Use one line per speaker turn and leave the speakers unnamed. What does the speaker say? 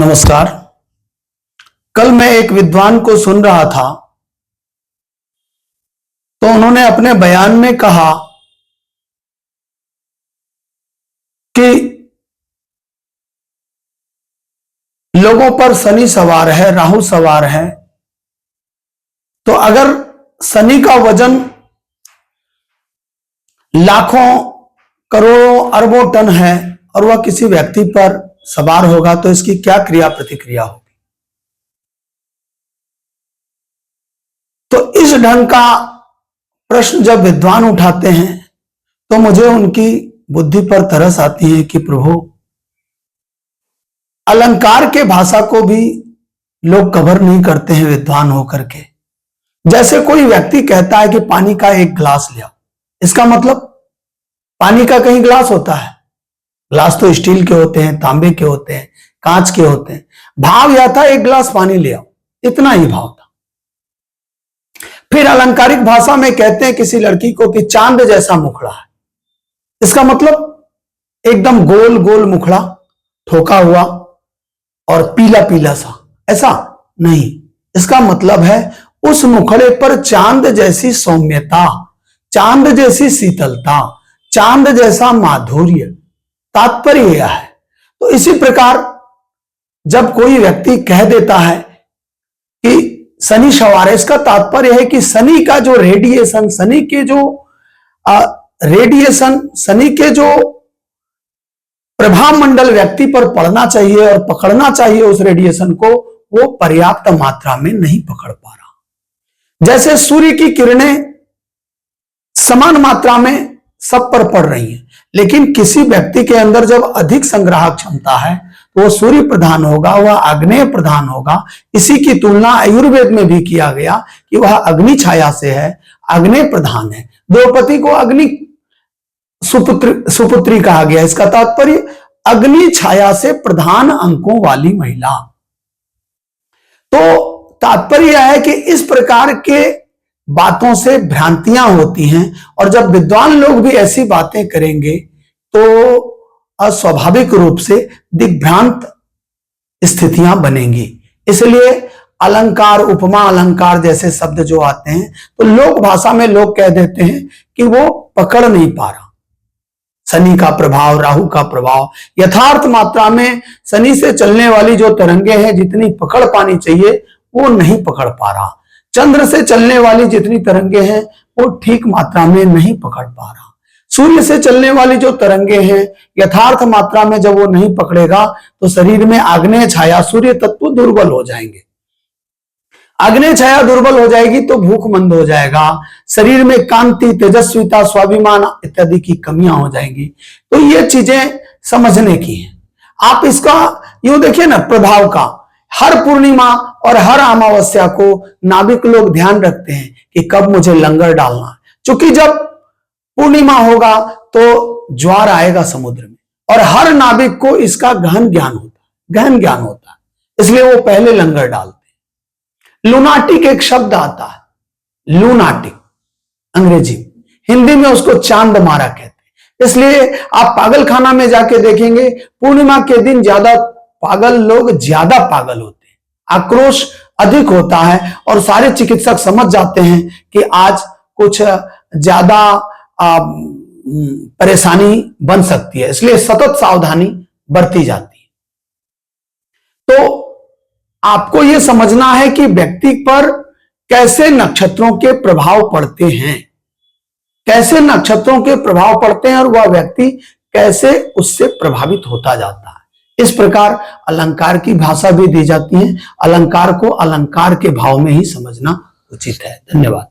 नमस्कार। कल मैं एक विद्वान को सुन रहा था तो उन्होंने अपने बयान में कहा कि लोगों पर शनि सवार है, राहु सवार है, तो अगर शनि का वजन लाखों करोड़ों अरबों टन है और वह किसी व्यक्ति पर सवार होगा तो इसकी क्या क्रिया प्रतिक्रिया होगी। तो इस ढंग का प्रश्न जब विद्वान उठाते हैं तो मुझे उनकी बुद्धि पर तरस आती है कि प्रभु, अलंकार के भाषा को भी लोग कवर नहीं करते हैं विद्वान होकर के। जैसे कोई व्यक्ति कहता है कि पानी का एक गिलास ले आओ, इसका मतलब पानी का कहीं गिलास होता है? गिलास तो स्टील के होते हैं, तांबे के होते हैं, कांच के होते हैं। भाव यह था एक गिलास पानी ले आओ, इतना ही भाव था। फिर अलंकारिक भाषा में कहते हैं किसी लड़की को कि चांद जैसा मुखड़ा है, इसका मतलब एकदम गोल गोल मुखड़ा, ठोका हुआ और पीला पीला सा, ऐसा नहीं। इसका मतलब है उस मुखड़े पर चांद जैसी सौम्यता, चांद जैसी शीतलता, चांद जैसा माधुर्य, तात्पर्य यह है। तो इसी प्रकार जब कोई व्यक्ति कह देता है कि शनि सवार है, इसका तात्पर्य है कि शनि का जो रेडिएशन, शनि के जो प्रभाव मंडल व्यक्ति पर पड़ना चाहिए और पकड़ना चाहिए उस रेडिएशन को, वो पर्याप्त मात्रा में नहीं पकड़ पा रहा। जैसे सूर्य की किरणें समान मात्रा में सब पर पड़ रही हैं, लेकिन किसी व्यक्ति के अंदर जब अधिक संग्राहक क्षमता है तो वो सूर्य प्रधान होगा, वह आग्नेय प्रधान होगा। इसी की तुलना आयुर्वेद में भी किया गया कि वह अग्नि छाया से है, आग्नेय प्रधान है। द्रौपदी को अग्नि सुपुत्री कहा गया, इसका तात्पर्य अग्नि छाया से प्रधान अंकों वाली महिला। तो तात्पर्य यह है कि इस प्रकार के बातों से भ्रांतियां होती हैं और जब विद्वान लोग भी ऐसी बातें करेंगे तो अस्वाभाविक रूप से दिग्भ्रांत स्थितियां बनेंगी। इसलिए अलंकार, उपमा अलंकार जैसे शब्द जो आते हैं तो लोक भाषा में लोग कह देते हैं कि वो पकड़ नहीं पा रहा। शनि का प्रभाव, राहु का प्रभाव, यथार्थ मात्रा में शनि से चलने वाली जो तरंगे हैं जितनी पकड़ पानी चाहिए वो नहीं पकड़ पा रहा। चंद्र से चलने वाली जितनी तरंगे हैं वो ठीक मात्रा में नहीं पकड़ पा रहा। सूर्य से चलने वाली जो तरंगे हैं यथार्थ मात्रा में जब वो नहीं पकड़ेगा तो शरीर में आग्नेय छाया, सूर्य तत्व दुर्बल हो जाएंगे। आग्नेय छाया दुर्बल हो जाएगी तो भूखमंद हो जाएगा, शरीर में कांति, तेजस्विता, स्वाभिमान इत्यादि की कमियां हो जाएंगी। तो ये चीजें समझने की हैं। आप इसका यूं देखिए ना, प्रभाव का हर पूर्णिमा और हर अमावस्या को नाविक लोग ध्यान रखते हैं कि कब मुझे लंगर डालना है, क्योंकि जब पूर्णिमा होगा तो ज्वार आएगा समुद्र में और हर नाविक को इसका गहन ज्ञान होता है, इसलिए वो पहले लंगर डालते हैं। लूनाटिक एक शब्द आता है, लूनाटिक अंग्रेजी, हिंदी में उसको चांद मारा कहते हैं। इसलिए आप पागल खाना में जाके देखेंगे पूर्णिमा के दिन ज्यादा पागल लोग ज्यादा पागल होते हैं, आक्रोश अधिक होता है और सारे चिकित्सक समझ जाते हैं कि आज कुछ ज्यादा परेशानी बन सकती है, इसलिए सतत सावधानी बरती जाती है। तो आपको यह समझना है कि व्यक्ति पर कैसे नक्षत्रों के प्रभाव पड़ते हैं, कैसे नक्षत्रों के प्रभाव पड़ते हैं और वह व्यक्ति कैसे उससे प्रभावित होता जाता है। इस प्रकार अलंकार की भाषा भी दी जाती है। अलंकार को अलंकार के भाव में ही समझना उचित है। धन्यवाद।